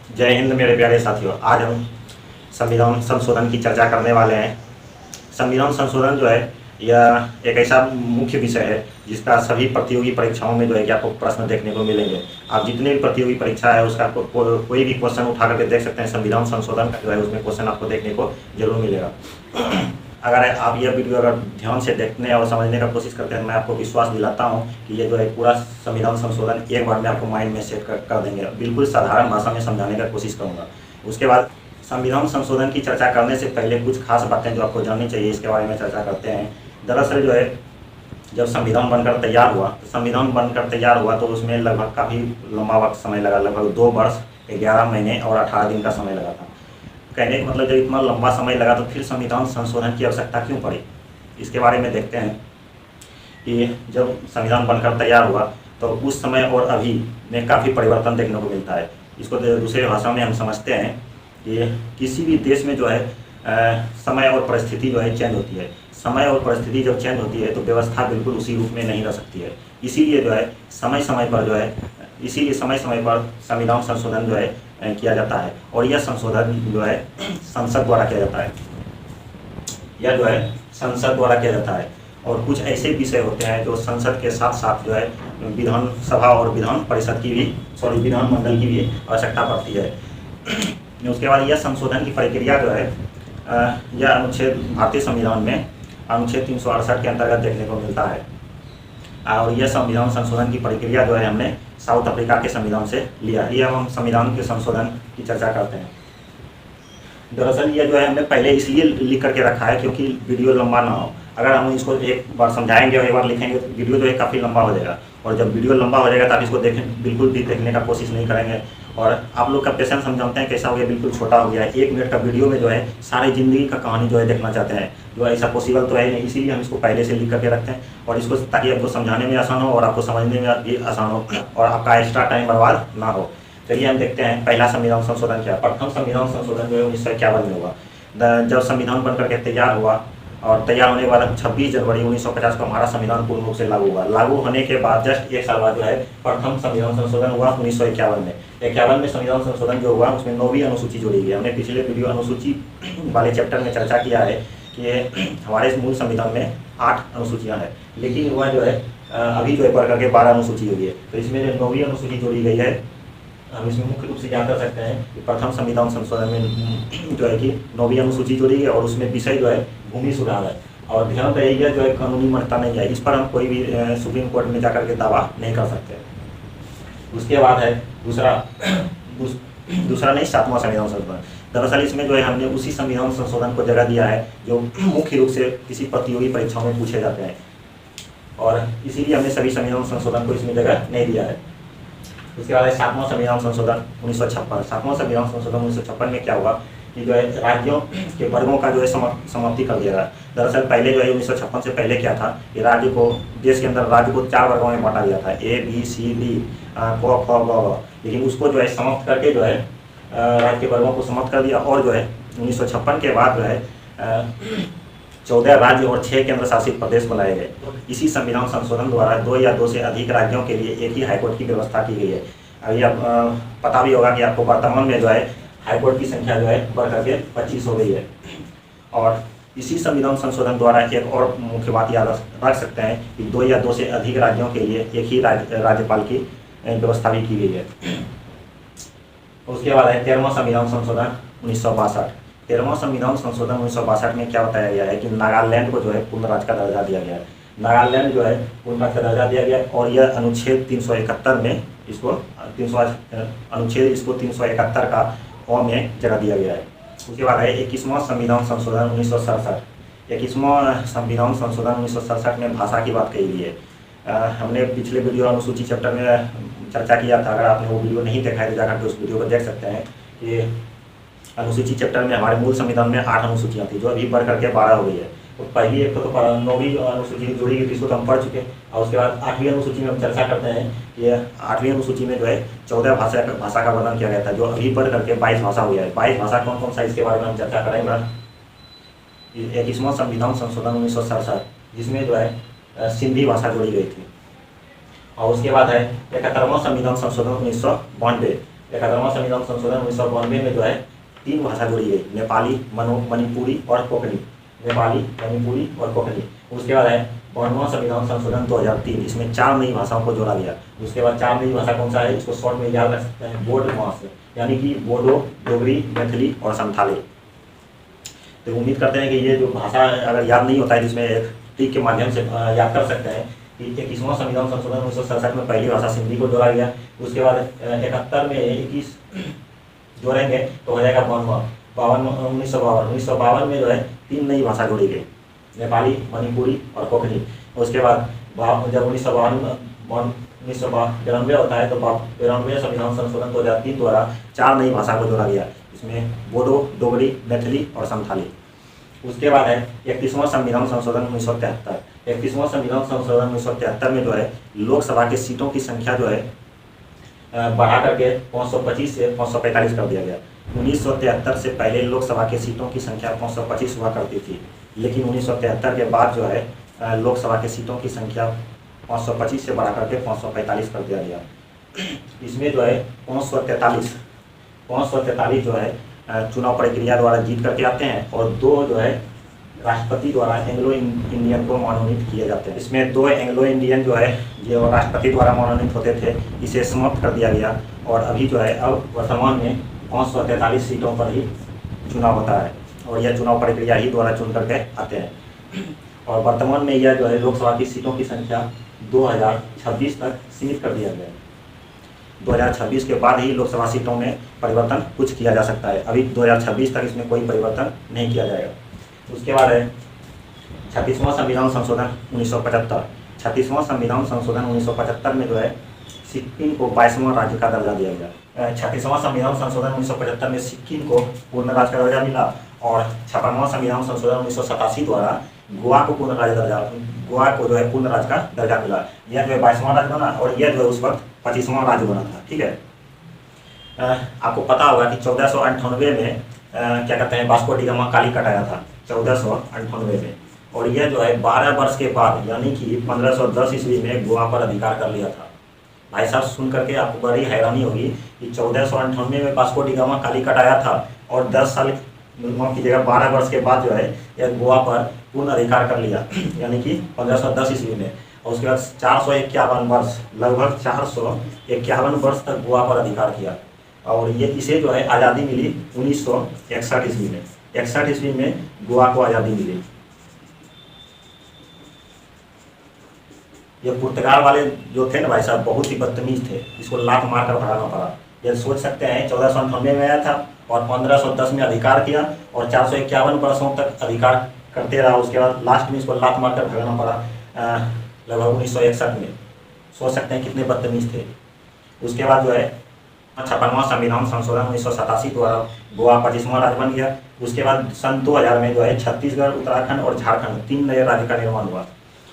जय हिंद मेरे प्यारे साथियों। आज हम संविधान संशोधन की चर्चा करने वाले हैं। संविधान संशोधन जो है यह एक ऐसा मुख्य विषय है जिसका सभी प्रतियोगी परीक्षाओं में जो है कि आपको प्रश्न देखने को मिलेंगे। आप जितने भी प्रतियोगी परीक्षा है उसका कोई भी क्वेश्चन उठा करके देख सकते हैं। संविधान संशोधन का जो है उसमें क्वेश्चन आपको देखने को जरूर मिलेगा। अगर आप यह वीडियो अगर ध्यान से देखने और समझने का कोशिश करते हैं, मैं आपको विश्वास दिलाता हूं कि ये जो है पूरा संविधान संशोधन एक बार में आपको माइंड में सेट कर देंगे। बिल्कुल साधारण भाषा में समझाने का कोशिश करूंगा। उसके बाद संविधान संशोधन की चर्चा करने से पहले कुछ खास बातें जो आपको जाननी चाहिए, इसके बारे में चर्चा करते हैं। दरअसल जो है जब संविधान बनकर तैयार हुआ तो उसमें लगभग काफ़ी लंबा वक्त समय लगा, लगभग 2 वर्ष 11 महीने और 18 दिन का समय लगा था। कहने का मतलब जब इतना लंबा समय लगा तो फिर संविधान संशोधन की आवश्यकता क्यों पड़ी, इसके बारे में देखते हैं कि जब संविधान बनकर तैयार हुआ तो उस समय और अभी में काफ़ी परिवर्तन देखने को मिलता है। इसको दूसरे भाषा में हम समझते हैं कि किसी भी देश में जो है समय और परिस्थिति जो है चेंज होती है। समय और परिस्थिति जब चेंज होती है तो व्यवस्था बिल्कुल उसी रूप में नहीं रह सकती है। इसीलिए जो है समय समय पर संविधान संशोधन जो है किया जाता है और यह संशोधन जो है संसद द्वारा किया जाता है। और कुछ ऐसे विषय होते हैं जो संसद के साथ साथ जो है विधानसभा और विधानमंडल की भी आवश्यकता पड़ती है। उसके बाद यह संशोधन की प्रक्रिया जो है यह अनुच्छेद भारतीय संविधान में अनुच्छेद 368 के अंतर्गत देखने को मिलता है। और यह संविधान संशोधन की प्रक्रिया जो है हमने साउथ अफ्रीका के संविधान से लिया है। हम संविधान के संशोधन की चर्चा करते हैं। दरअसल यह जो है हमने पहले इसलिए लिख करके रखा है क्योंकि वीडियो लंबा ना हो। अगर हम इसको एक बार समझाएंगे और एक बार लिखेंगे तो वीडियो जो है काफ़ी लंबा हो जाएगा, और जब वीडियो लंबा हो जाएगा तो आप इसको बिल्कुल भी देखने का कोशिश नहीं करेंगे। और आप लोग का पेशेंस हम जानते हैं कैसा हो गया, बिल्कुल छोटा हो गया है। 1 मिनट का वीडियो में जो है सारी ज़िंदगी का कहानी जो है देखना चाहते हैं, जो ऐसा पॉसिबल तो है नहीं। इसीलिए हम इसको पहले से लिख करके रखते हैं और इसको ताकि आपको समझाने में आसान हो और आपको समझने में भी आसान हो और आपका एक्स्ट्रा टाइम बर्बाद ना हो। चलिए हम देखते हैं पहला संविधान संशोधन क्या। प्रथम संविधान संशोधन जो है 1951 में हुआ। जब संविधान बन करके तैयार हुआ और तैयार होने के बाद 26 जनवरी 1950 को हमारा संविधान पूर्ण रूप से लागू हुआ। लागू होने के बाद जस्ट 1 साल बाद जो है प्रथम संविधान संशोधन हुआ 1951 में। 51 में संविधान संशोधन जो हुआ उसमें 9वीं अनुसूची जोड़ी गई। हमने पिछले वीडियो अनुसूची वाले चैप्टर में चर्चा किया है कि हमारे मूल संविधान में 8 अनुसूचियाँ हैं, लेकिन वह जो है अभी जो है बढ़ करके 12 अनुसूची हुई है। तो इसमें जो 9वीं अनुसूची जोड़ी गई है, हम इसमें मुख्य रूप से क्या कर सकते हैं कि प्रथम संविधान संशोधन में जो है कि 9वीं अनुसूची जोड़ी गई और उसमें विषय जो है भूमि सुधार है। और ध्यान रहिएगा जो है कानूनी मान्यता नहीं है, इस पर हम कोई भी सुप्रीम कोर्ट में जाकर के दावा नहीं कर सकते। उसके बाद है दूसरा नहीं 7वां संविधान संशोधन। दरअसल इसमें जो है हमने उसी संविधान संशोधन को जगह दिया है जो मुख्य रूप से किसी प्रतियोगी परीक्षाओं में पूछे जाते हैं, और इसीलिए हमने सभी संविधान संशोधन को इसमें जगह नहीं दिया है। उसके बाद 7वां संविधान संशोधन 1956। 7वां संविधान संशोधन 1956 में क्या हुआ कि जो है राज्यों के वर्गों का जो है समाप्ति कर दिया गया। दरअसल पहले जो है 1956 से पहले क्या था कि देश के अंदर राज्य को 4 वर्गों में बांटा गया था, A B C D क ख ग। लेकिन उसको जो है समाप्त करके जो है राज्य के वर्गों को समाप्त कर दिया और जो है 1956 के बाद जो है 14 राज्य और 6 केंद्र शासित प्रदेश बनाए गए। इसी संविधान संशोधन द्वारा 2 या 2 से अधिक राज्यों के लिए एक ही हाईकोर्ट की व्यवस्था की गई है। अभी आप पता भी होगा कि आपको वर्तमान में जो है हाईकोर्ट की संख्या जो है बढ़ करके 25 हो गई है। और इसी संविधान संशोधन द्वारा एक और मुख्य बात याद रख सकते हैं कि 2 या 2 से अधिक राज्यों के लिए एक ही राज्यपाल की व्यवस्था भी की गई है। उसके बाद है 13वां संविधान संशोधन 1962। 13वां संविधान संशोधन 1962 में क्या बताया गया है कि नागालैंड को जो है पूर्ण राज्य का दर्जा दिया गया है। नागालैंड जो है पूर्ण राज्य का दर्जा दिया गया और यह अनुच्छेद 371 में इसको 371 का क में जगह दिया गया है। उसके बाद है 21वां संविधान संशोधन 1967। 21वां संविधान संशोधन 1967 में भाषा की बात कही गई है। हमने पिछले वीडियो अनुसूची चैप्टर में चर्चा किया था। अगर आपने वो वीडियो नहीं देखा है तो जाकर के उस वीडियो को देख सकते हैं कि अनुसूची चैप्टर में हमारे मूल संविधान में 8 अनुसूचियाँ थी जो अभी बढ़ करके 12 हो गई है। तो पहली एक तो 9वीं अनुसूची जोड़ी गई थी, इसको तो हम पढ़ चुके हैं। और उसके बाद 8वीं अनुसूची में हम चर्चा करते हैं कि 8वीं अनुसूची में जो है 14 भाषा का वर्णन किया गया था, जो अभी बढ़ करके 22 भाषा हो गया है। 22 भाषा कौन कौन सा, इसके बारे में हम चर्चा करेंगे। 21वां संविधान संशोधन 1967 जिसमें जो है सिंधी भाषा जोड़ी गई थी। और उसके बाद है 71वां संविधान संशोधन 1992 71वां संविधान संशोधन 1992 में जो है 3 भाषा जोड़ी गई, नेपाली, मणिपुरी और कोंकणी। नेपाली, मणिपुरी और कोंकणी। उसके बाद है 52वां संविधान संशोधन 2003, इसमें 4 नई भाषाओं को जोड़ा गया। उसके बाद 4 नई भाषा कौन सा है, इसको शॉर्ट में याद रख सकते हैं, बोर्ड भाषा, यानी कि बोडो, डोगरी, मैथिली और संथाली। तो उम्मीद करते हैं कि ये जो भाषा अगर याद नहीं होता है, जिसमें ट्रिक के माध्यम से याद कर सकते हैं कि 21वां संविधान संशोधन 1967 में पहली भाषा सिंधी को जोड़ा गया। उसके बाद 71 में 21 जोड़ेंगे तो हो जाएगा 1952 में जो है 3 नई भाषा जोड़ी गई, नेपाली, मणिपुरी और कोंकणी। उसके बाद जब 1992 होता है तो 92 संविधान संशोधन 2003 द्वारा 4 नई भाषा को जोड़ा गया, इसमें बोडो, डोगरी, मैथिली और संथाली। उसके बाद है 31वां संविधान संशोधन 1973। 31वां संविधान संशोधन 1973 में जो है लोकसभा के सीटों की संख्या जो है बढ़ा करके 525 से 545 कर दिया गया। 1973 से पहले लोकसभा के सीटों की संख्या 525 हुआ करती थी, लेकिन 1973 के बाद जो है लोकसभा के सीटों की संख्या 525 से बढ़ा करके 545 कर दिया गया। इसमें जो है 543 जो है चुनाव प्रक्रिया द्वारा जीत करके आते हैं और 2 जो है राष्ट्रपति द्वारा एंग्लो इंडियन को मनोनीत किए जाते हैं। इसमें 2 एंग्लो इंडियन जो है जो राष्ट्रपति द्वारा मनोनीत होते थे, इसे समाप्त कर दिया गया और अभी जो है अब वर्तमान में 543 सीटों पर ही चुनाव होता है और यह चुनाव प्रक्रिया ही द्वारा चुन करके आते हैं। और वर्तमान में यह जो है लोकसभा की सीटों की संख्या 2026 तक सीमित कर दिया गया है। 2026 के बाद ही लोकसभा सीटों में परिवर्तन कुछ किया जा सकता है, अभी 2026 तक इसमें कोई परिवर्तन नहीं किया जाएगा। उसके बाद है 36वां संविधान संशोधन 1975। 36वां संविधान संशोधन 1975 में जो है सिक्किम को 22वां राज्य का दर्जा दिया गया। 36वां संविधान संशोधन 1975 में सिक्किम को पूर्ण राज्य का दर्जा मिला और 56वां संविधान संशोधन 1987 द्वारा गोवा को पूर्ण राज्य दर्जा, गोवा को जो है पूर्ण राज्य का दर्जा मिला। यह जो है 22वां राज्य बना और यह जो है उस वक्त 25वां राज्य बना था। ठीक है, आपको पता होगा कि 1498 में क्या कहते हैं वास्को डी गामा कालीकट आया था 1498 में, और यह जो है 12 वर्ष के बाद यानी कि 1510 ईस्वी में गोवा पर अधिकार कर लिया था। भाई साहब सुन करके आपको बड़ी हैरानी होगी कि 1498 में वास्को डी गामा कालीकट आया था और 10 साल की जगह 12 वर्ष के बाद जो है यह गोवा पर पूर्ण अधिकार कर लिया यानी कि 1510 ईस्वी में। और उसके बाद 451 वर्ष, लगभग 451 वर्ष तक गोवा पर अधिकार किया और ये इसे जो है आज़ादी मिली 1961 ईस्वी में। 61 ईस्वी में गोवा को आज़ादी मिली। ये पुर्तगाल वाले जो थे ना भाई साहब बहुत ही बदतमीज थे, इसको लात मार कर भगाना पड़ा। ये सोच सकते हैं 1498 में आया था और 1510 में अधिकार किया और 451 वर्षों तक अधिकार करते रहा। उसके बाद लास्ट में इसको लात मार कर भगाना पड़ा लगभग 1961 में। सोच सकते हैं कितने बदतमीज थे। उसके बाद जो है 56वां संविधान संशोधन 1987 द्वारा गोवा 25वां राज्य बन गया। उसके बाद सन 2000 में जो है छत्तीसगढ़, उत्तराखंड और झारखंड 3 नए राज्य का निर्माण हुआ।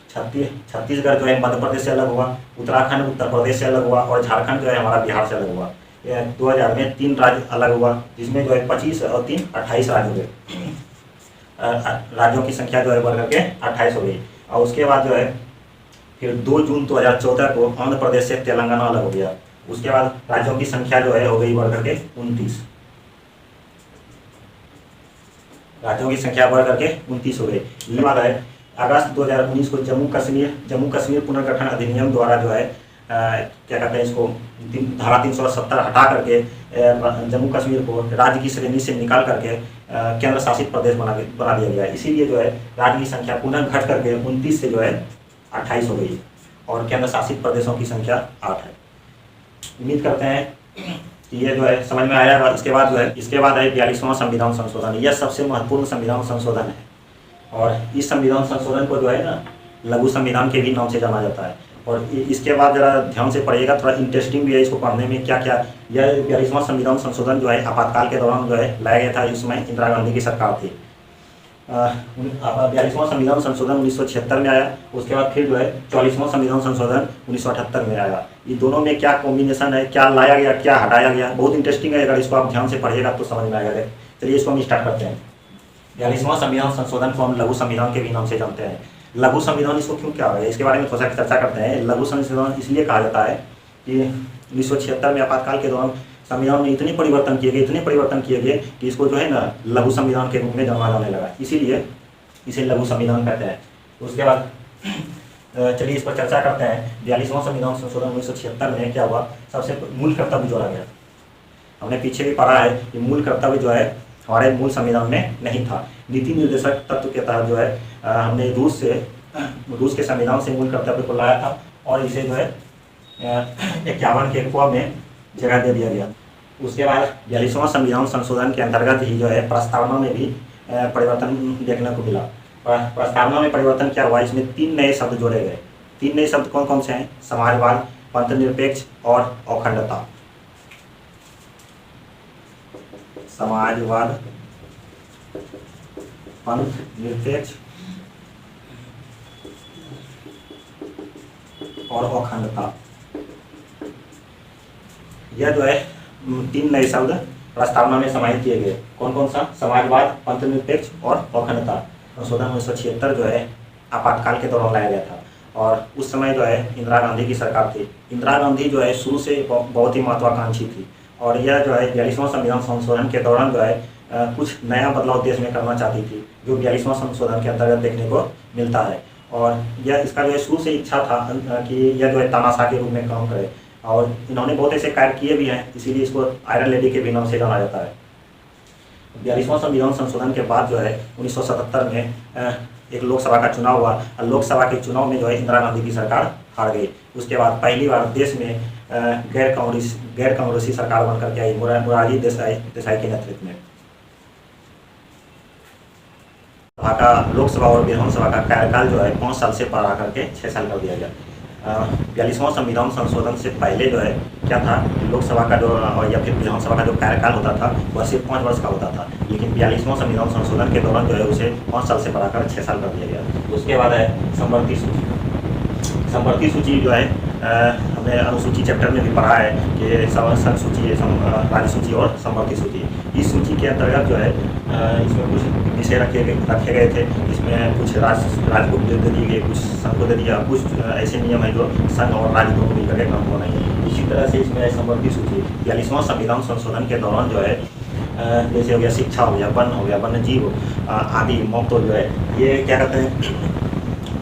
छत्तीसगढ़ जो है मध्य प्रदेश से अलग हुआ, उत्तराखंड उत्तर प्रदेश से अलग हुआ और झारखंड जो है हमारा बिहार से अलग हुआ। 2000 में 3 राज्य अलग हुआ, जिसमें जो है 25 और 3 28 राज्य हुए। राज्यों की संख्या जो है बढ़ करके 28 हो गई। और उसके बाद जो है फिर 2 जून 2014 को आंध्र प्रदेश से तेलंगाना अलग हो गया। उसके बाद राज्यों की संख्या जो है हो गई बढ़ करके 29। राज्यों की संख्या बढ़ करके 29 हो गई। ये बात है अगस्त 2019 को जम्मू कश्मीर पुनर्गठन अधिनियम द्वारा जो है क्या कहते हैं इसको धारा 370 हटा करके जम्मू कश्मीर को राज्य की श्रेणी से निकाल करके केंद्र शासित प्रदेश बना दिया गया। इसीलिए जो है राज्य की संख्या पुनः घट करके 29 से जो है 28 हो गई और केंद्र शासित प्रदेशों की संख्या 8 है। उम्मीद करते हैं कि ये जो है समझ में आया। इसके बाद जो है 42वां संविधान संशोधन। यह सबसे महत्वपूर्ण संविधान संशोधन है और इस संविधान संशोधन को जो है ना लघु संविधान के भी नाम से जाना जाता है। और इसके बाद जरा ध्यान से पढ़िएगा, थोड़ा इंटरेस्टिंग भी है इसको पढ़ने में। क्या क्या यह 42वां संविधान संशोधन जो है आपातकाल के दौरान जो है लाया गया था। इस समय इंदिरा गांधी की सरकार थी। 42वां संविधान संशोधन 1976 में आया। उसके बाद फिर जो है 44वां संविधान संशोधन 1978 में आया। ये दोनों में क्या कॉम्बिनेशन है, क्या लाया गया, क्या हटाया गया, बहुत इंटरेस्टिंग है। अगर इसको आप ध्यान से पढ़िएगा तो समझ में आएगा। चलिए इसको हम स्टार्ट करते हैं। 42वां संविधान संशोधन को हम लघु संविधान के भी नाम से जानते हैं। लघु संविधान इसको क्यों क्या है, इसके बारे में थोड़ा सा चर्चा करते हैं। लघु संविधान इसलिए कहा जाता है कि 1976 में आपातकाल के दौरान संविधान में इतने परिवर्तन किए गए कि इसको जो है ना लघु संविधान के रूप में जाना जाने लगा, इसीलिए इसे लघु संविधान कहते हैं। उसके बाद चलिए इस पर चर्चा करते हैं। 42वां संविधान संशोधन 1976 में क्या हुआ, सबसे मूल कर्तव्य जोड़ा गया। हमने पीछे भी पढ़ा है कि मूल कर्तव्य जो है हमारे मूल संविधान में नहीं था। नीति निर्देशक तत्व के तहत जो है हमने रूस के संविधान से मूल कर्तव्य को लाया था और इसे जो है 51 के क में जगह दे दिया गया। उसके बाद 42वां संविधान संशोधन के अंतर्गत ही जो है प्रस्तावना में भी परिवर्तन देखने को मिला। प्रस्तावना में परिवर्तन क्या हुआ, इसमें 3 नए शब्द जोड़े गए। 3 नए शब्द कौन कौन से हैं, समाजवाद, पंथनिरपेक्ष और अखंडता। समाजवाद, पंथनिरपेक्ष और अखंडता, यह जो है 3 नए शब्द प्रस्तावना में समाहित किए गए। कौन कौन सा, समाजवाद, पंथनिरपेक्ष और अखंडता। संशोधन 1976 जो है आपातकाल के दौरान लाया गया था और उस समय जो है इंदिरा गांधी की सरकार थी। इंदिरा गांधी जो है शुरू से बहुत ही महत्वाकांक्षी थी और यह जो है 42वां संविधान संशोधन के दौरान जो है कुछ नया बदलाव देश में करना चाहती थी, जो 42वां संशोधन के अंतर्गत देखने को मिलता है। और यह इसका जो है शुरू से इच्छा था कि यह जो है तानाशाह के रूप में काम करे और इन्होंने बहुत ऐसे कार्य किए भी हैं, इसीलिए इसको आयरन लेडी के भी नाम से जाना जाता है। 42वां संविधान संशोधन के बाद जो है 1977 में एक लोकसभा का चुनाव हुआ और लोकसभा के चुनाव में जो है इंदिरा गांधी की सरकार हार गई। उसके बाद पहली बार देश में गैर कांग्रेसी सरकार बनकर के आई मोरारजी देसाई के नेतृत्व में। का लोकसभा और विधानसभा का कार्यकाल जो है 5 साल से बढ़ा करके 6 साल कर दिया गया। 42वां संविधान संशोधन से पहले जो है क्या था, लोकसभा का जो या फिर विधानसभा का जो कार्यकाल होता था वह सिर्फ 5 वर्ष का होता था, लेकिन 42वां संविधान संशोधन के दौरान जो है उसे 5 साल से बढ़ाकर 6 साल कर दिया गया। उसके बाद है संवर्ती सूची। संवर्ती सूची जो है हमने अनुसूची चैप्टर में भी पढ़ा है कि संघ सूची, राज्य सूची और संवर्ती सूची। इस सूची के अंतर्गत जो है इसमें कुछ विषय रखे गए थे। इसमें कुछ राज्य को दे दिए गए, कुछ संघ को दे दिया, कुछ ऐसे नियम है जो संघ और राज्य दोनों मिलकर के काम होना है। इसी तरह से इसमें संवर्ती सूची 42वां संविधान संशोधन के दौरान जो है जैसे हो गया शिक्षा हो गया, वन हो गया, वन्य जीव आदि मौत जो है ये क्या कहते हैं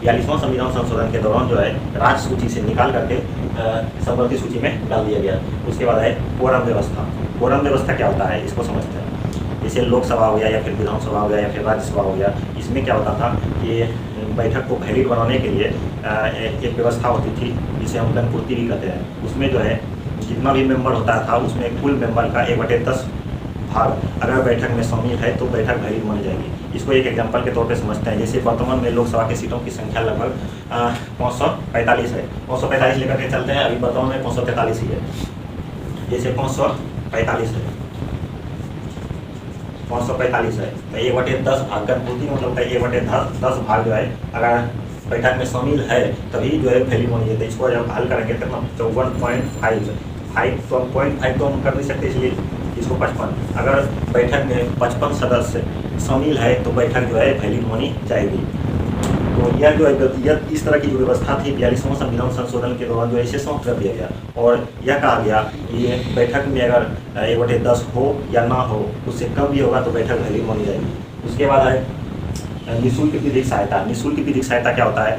42वां संविधान संशोधन के दौरान जो है राज्य सूची से निकाल करके संवर्ती सूची में डाल दिया गया। उसके बाद है कोरम व्यवस्था। कोरम व्यवस्था क्या होता है इसको समझते हैं। जैसे लोकसभा हो गया या फिर विधानसभा हो गया या फिर राज्यसभा हो गया, इसमें क्या होता था कि बैठक को वैलिड बनाने के लिए एक व्यवस्था होती थी जिसे हम जनपूर्ति भी कहते हैं। उसमें जो है जितना भी मेंबर होता था उसमें कुल मेंबर का 1/10 भाग अगर बैठक में शामिल है तो बैठक वैलिड मानी जाएगी। इसको एक एग्जांपल के तौर पे समझते हैं। जैसे वर्तमान में लोकसभा की सीटों की संख्या लगभग 545 है। 545 लेकर के चलते हैं, अभी वर्तमान में 543 ही है। जैसे 545 है, 545 है तो 1/10 भाग जनपूर्ति मतलब 1/10 भाग जो है अगर बैठक में शामिल है तभी जो है वैलिड मानी जाती है। इसको जब हल करेंगे तो 54.5 तो हम कर नहीं सकते, इसलिए इसको 55। अगर बैठक में 55 सदस्य शामिल है तो बैठक जो है वैलिड मानी जाएगी। तो यह जो है यह इस तरह की जो व्यवस्था थी 42वां संविधान संशोधन के दौरान जो है इसे समाप्त कर दिया गया और यह कहा गया कि बैठक में अगर 1/10 हो या ना हो, उससे कम भी होगा तो बैठक वैलिड मानी जाएगी। उसके बाद है निःशुल्क विधिक सहायता। निःशुल्क विधिक सहायता क्या होता है,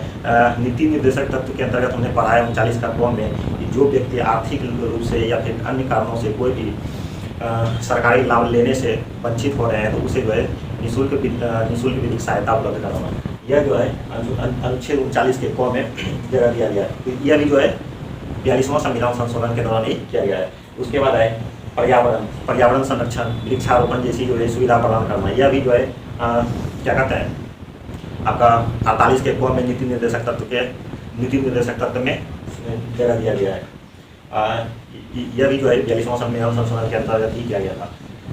नीति निर्देशक तत्व के अंतर्गत हमने पढ़ा है 39 का क्रम में कि जो व्यक्ति आर्थिक रूप से या फिर अन्य कारणों से कोई भी सरकारी लाभ लेने से वंचित हो रहे हैं तो उसे जो है निःशुल्क विधिक सहायता उपलब्ध कराना। यह जो है अनुच्छेद 39 के क में जगह दिया गया है। तो यह भी जो है 42वां संविधान संशोधन के दौरान ही किया गया है। उसके बाद है पर्यावरण संरक्षण, वृक्षारोपण जैसी जो है सुविधा प्रदान करना। यह भी जो है क्या कहते हैं आपका 48 के क में नीति निर्देशक तत्व में जगह दिया गया है। यह भी जो है 42वां संविधान संशोधन के अंतर्गत ही किया गया था।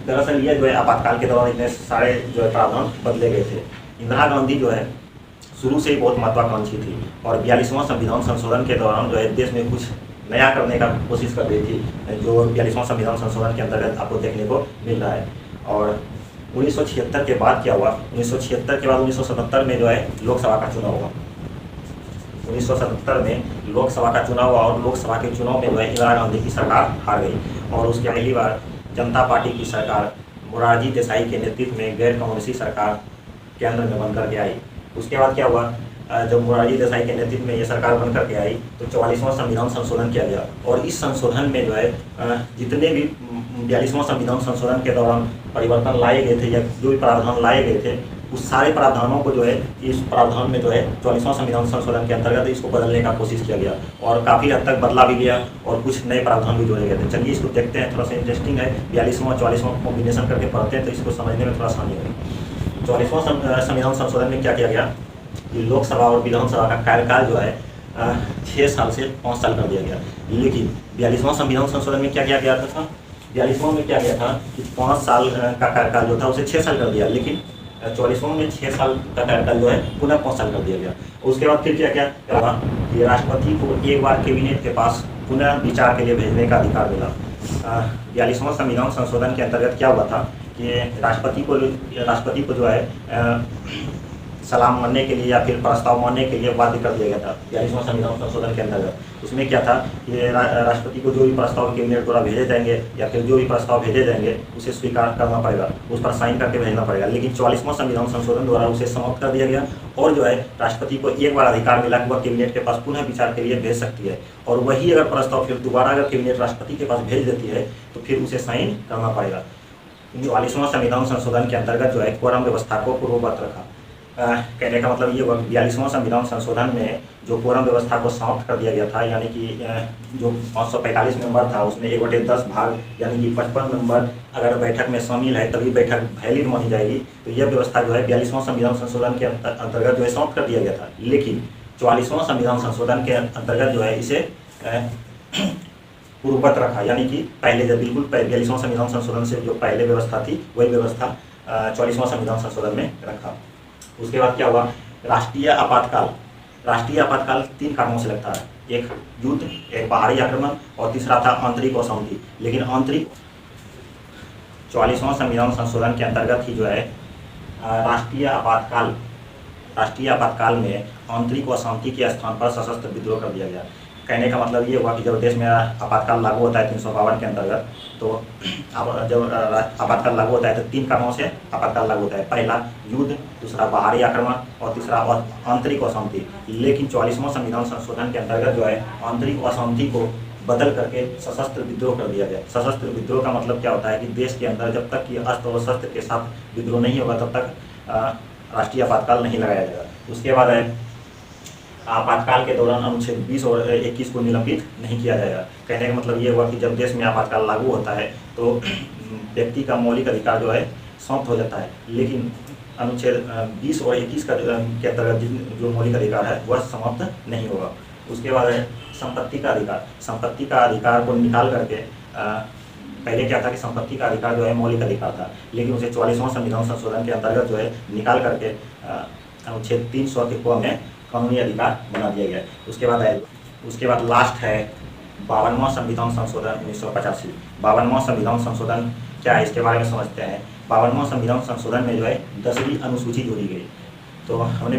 दरअसल यह जो है आपातकाल के दौरान इतने सारे जो है प्रावधान बदले गए थे। इंदिरा गांधी जो है शुरू से ही बहुत महत्वाकांक्षी थी और 42वां संविधान संशोधन के दौरान जो है देश में कुछ नया करने का कोशिश कर रही थी, जो 42वां संविधान संशोधन के अंतर्गत आपको देखने को मिल रहा है। और 1976 के बाद क्या हुआ, 1976 के बाद 1977 में जो है लोकसभा का चुनाव हुआ। 1977 में लोकसभा का चुनाव हुआ और लोकसभा के चुनाव में जो है इंदिरा गांधी की सरकार हार गई और उसके पहली बार जनता पार्टी की सरकार मोरारजी देसाई के नेतृत्व में गैर कम्युनिस्टी सरकार केंद्र में बनकर के आई। उसके बाद क्या हुआ, जब मोरारजी देसाई के नेतृत्व में ये सरकार बनकर के आई तो 44वां संविधान संशोधन किया गया और इस संशोधन में जो है जितने भी 42वां संविधान संशोधन के दौरान परिवर्तन लाए गए थे या जो भी प्रावधान लाए गए थे उस सारे प्रावधानों को जो है इस प्रावधान में जो है 44वां संविधान संशोधन के अंतर्गत इसको बदलने का कोशिश किया गया और काफ़ी हद तक बदला भी गया और कुछ नए प्रावधान भी जोड़े गए थे। चलिए इसको देखते हैं, थोड़ा सा इंटरेस्टिंग है। 42वां 44वां कॉम्बिनेशन करके पढ़ते हैं तो इसको समझने में थोड़ा आसानी होगी। 44वां संविधान संशोधन में क्या किया गया कि लोकसभा और विधानसभा का कार्यकाल जो है 6 साल से 5 साल कर दिया गया। लेकिन 42वां संविधान संशोधन में क्या किया गया था, 42वां में क्या गया था कि 5 साल का कार्यकाल जो था उसे 6 साल कर दिया, लेकिन 44वां में 6 साल का कार्यकाल जो है पुनः 5 साल कर दिया गया। उसके बाद फिर क्या क्या हुआ कि राष्ट्रपति को एक बार कैबिनेट के पास पुनः विचार के लिए भेजने का अधिकार मिला। 42वां संविधान संशोधन के अंतर्गत क्या हुआ था कि राष्ट्रपति को जो है सलाम मानने के लिए या फिर प्रस्ताव मानने के लिए बाध्य कर दिया गया था 42वां संविधान संशोधन के अंतर्गत। उसमें क्या था कि राष्ट्रपति को जो भी प्रस्ताव कैबिनेट द्वारा भेजे जाएंगे या फिर जो भी प्रस्ताव भेजे जाएंगे उसे स्वीकार करना पड़ेगा, उस पर साइन करके भेजना पड़ेगा। लेकिन 44वां संविधान संशोधन द्वारा उसे समाप्त कर दिया गया और जो है राष्ट्रपति को एक बार अधिकार मिला कि वह कैबिनेट के पास पुनः विचार के लिए भेज सकती है और वही अगर प्रस्ताव फिर दोबारा अगर कैबिनेट राष्ट्रपति के पास भेज देती है तो फिर उसे साइन करना पड़ेगा। 44वां संविधान संशोधन के अंतर्गत जो है क्वोरम व्यवस्था को पूर्ववत रखा। कहने का मतलब ये 42वां संविधान संशोधन में जो क्वोरम व्यवस्था को समाप्त कर दिया गया था, यानी कि जो 545 मेंबर था उसमें 1/10 भाग यानी कि 55 मेंबर अगर बैठक में शामिल है तभी बैठक वैलिड मानी जाएगी। तो यह व्यवस्था जो है 42वां संविधान संशोधन के अंतर्गत जो है समाप्त कर दिया गया था। लेकिन 44वां संविधान संशोधन के अंतर्गत जो है इसे पूर्ववत रखा, यानी कि पहले जब बिल्कुल 42वां संविधान संशोधन से जो पहले व्यवस्था थी वही व्यवस्था 44वां संविधान संशोधन में रखा। उसके बाद क्या हुआ, राष्ट्रीय आपातकाल। राष्ट्रीय आपातकाल 3 कारणों से लगता है, एक युद्ध, एक बाहरी आक्रमण और तीसरा था आंतरिक अशांति। लेकिन आंतरिक 44वां संविधान संशोधन के अंतर्गत ही जो है राष्ट्रीय आपातकाल में आंतरिक अशांति के स्थान पर सशस्त्र विद्रोह कर दिया गया। कहने का मतलब ये हुआ कि जब देश में आपातकाल लागू होता है 352 के अंतर्गत, तो जब आपातकाल लागू होता है तो 3 कारणों से आपातकाल लागू होता है, पहला युद्ध, दूसरा बाहरी आक्रमण और तीसरा आंतरिक अशांति। लेकिन 44वां संविधान संशोधन के अंतर्गत जो है आंतरिक अशांति को बदल करके सशस्त्र विद्रोह कर दिया गया। सशस्त्र विद्रोह का मतलब क्या होता है कि देश के अंदर जब तक कि अस्त्र और शस्त्र के साथ विद्रोह नहीं होगा तब तक राष्ट्रीय आपातकाल नहीं लगाया जाएगा। उसके बाद है आपातकाल के दौरान अनुच्छेद 20 और 21 को निलंबित नहीं किया जाएगा। कहने का मतलब ये हुआ कि जब देश में आपातकाल लागू होता है तो व्यक्ति का मौलिक अधिकार जो है समाप्त हो जाता है, लेकिन अनुच्छेद 20 और 21 के अंतर्गत जो मौलिक अधिकार है वह समाप्त नहीं होगा। उसके बाद है संपत्ति का अधिकार। संपत्ति का अधिकार को निकाल करके पहले क्या था कि संपत्ति का अधिकार जो है मौलिक अधिकार था, लेकिन उसे 44वां संविधान संशोधन के अंतर्गत जो है निकाल करके अनुच्छेद 300 के क में कानूनी अधिकार बना दिया गया। उसके बाद लास्ट है 52वां संविधान संशोधन 1985। 52वां संविधान संशोधन क्या है इसके बारे में समझते हैं। 52वां संविधान संशोधन में जो है 10वीं अनुसूची जोड़ी गई। तो हमने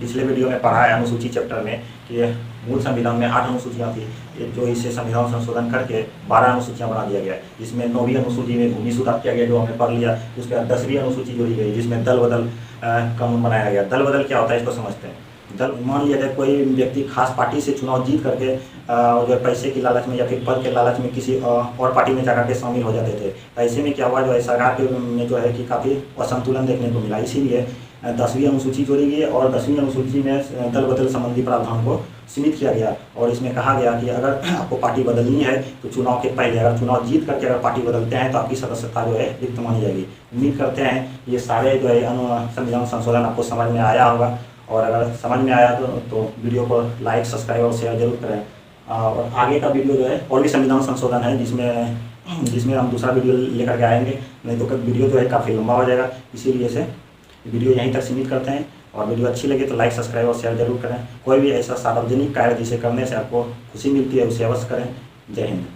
पिछले वीडियो में पढ़ा है अनुसूची चैप्टर में कि मूल संविधान में 8 अनुसूचियाँ थी, जो इसे संविधान संशोधन करके 12 अनुसूचियाँ बना दिया गया, जिसमें 9वीं अनुसूची में भूमि सुधार किया गया जो हमने पढ़ लिया। उसके बाद 10वीं अनुसूची जोड़ी गई जिसमें दल बदल कानून बनाया गया। दल बदल क्या होता है इसको समझते हैं। दल मान लिया जाए कोई व्यक्ति खास पार्टी से चुनाव जीत करके जो पैसे की लालच में या फिर पद के लालच में किसी और पार्टी में जाकर के शामिल हो जाते थे। ऐसे में क्या हुआ जो है सरकार के में जो है कि काफ़ी असंतुलन देखने को मिला, इसीलिए 10वीं अनुसूची जोड़ी गई और 10वीं अनुसूची में दल बदल संबंधी प्रावधान को सीमित किया गया और इसमें कहा गया कि अगर आपको पार्टी बदलनी है तो चुनाव के पहले अगर चुनाव जीत करके अगर पार्टी बदलते हैं तो आपकी सदस्यता जो है रिक्त मानी जाएगी। उम्मीद करते हैं ये सारे जो है संविधान संशोधन आपको समझ में आया होगा, और अगर समझ में आया तो वीडियो को लाइक, सब्सक्राइब और शेयर जरूर करें। और आगे का वीडियो जो है और भी संविधान संशोधन है जिसमें हम दूसरा वीडियो लेकर के आएंगे, नहीं तो वीडियो जो है काफ़ी लंबा हो जाएगा। इसीलिए से वीडियो यहीं तक सीमित करते हैं, और वीडियो अच्छी लगे तो लाइक, सब्सक्राइब और शेयर जरूर करें। कोई भी ऐसा सार्वजनिक कार्य जिसे करने से आपको खुशी मिलती है उसे अवश्य करें। जय हिंद।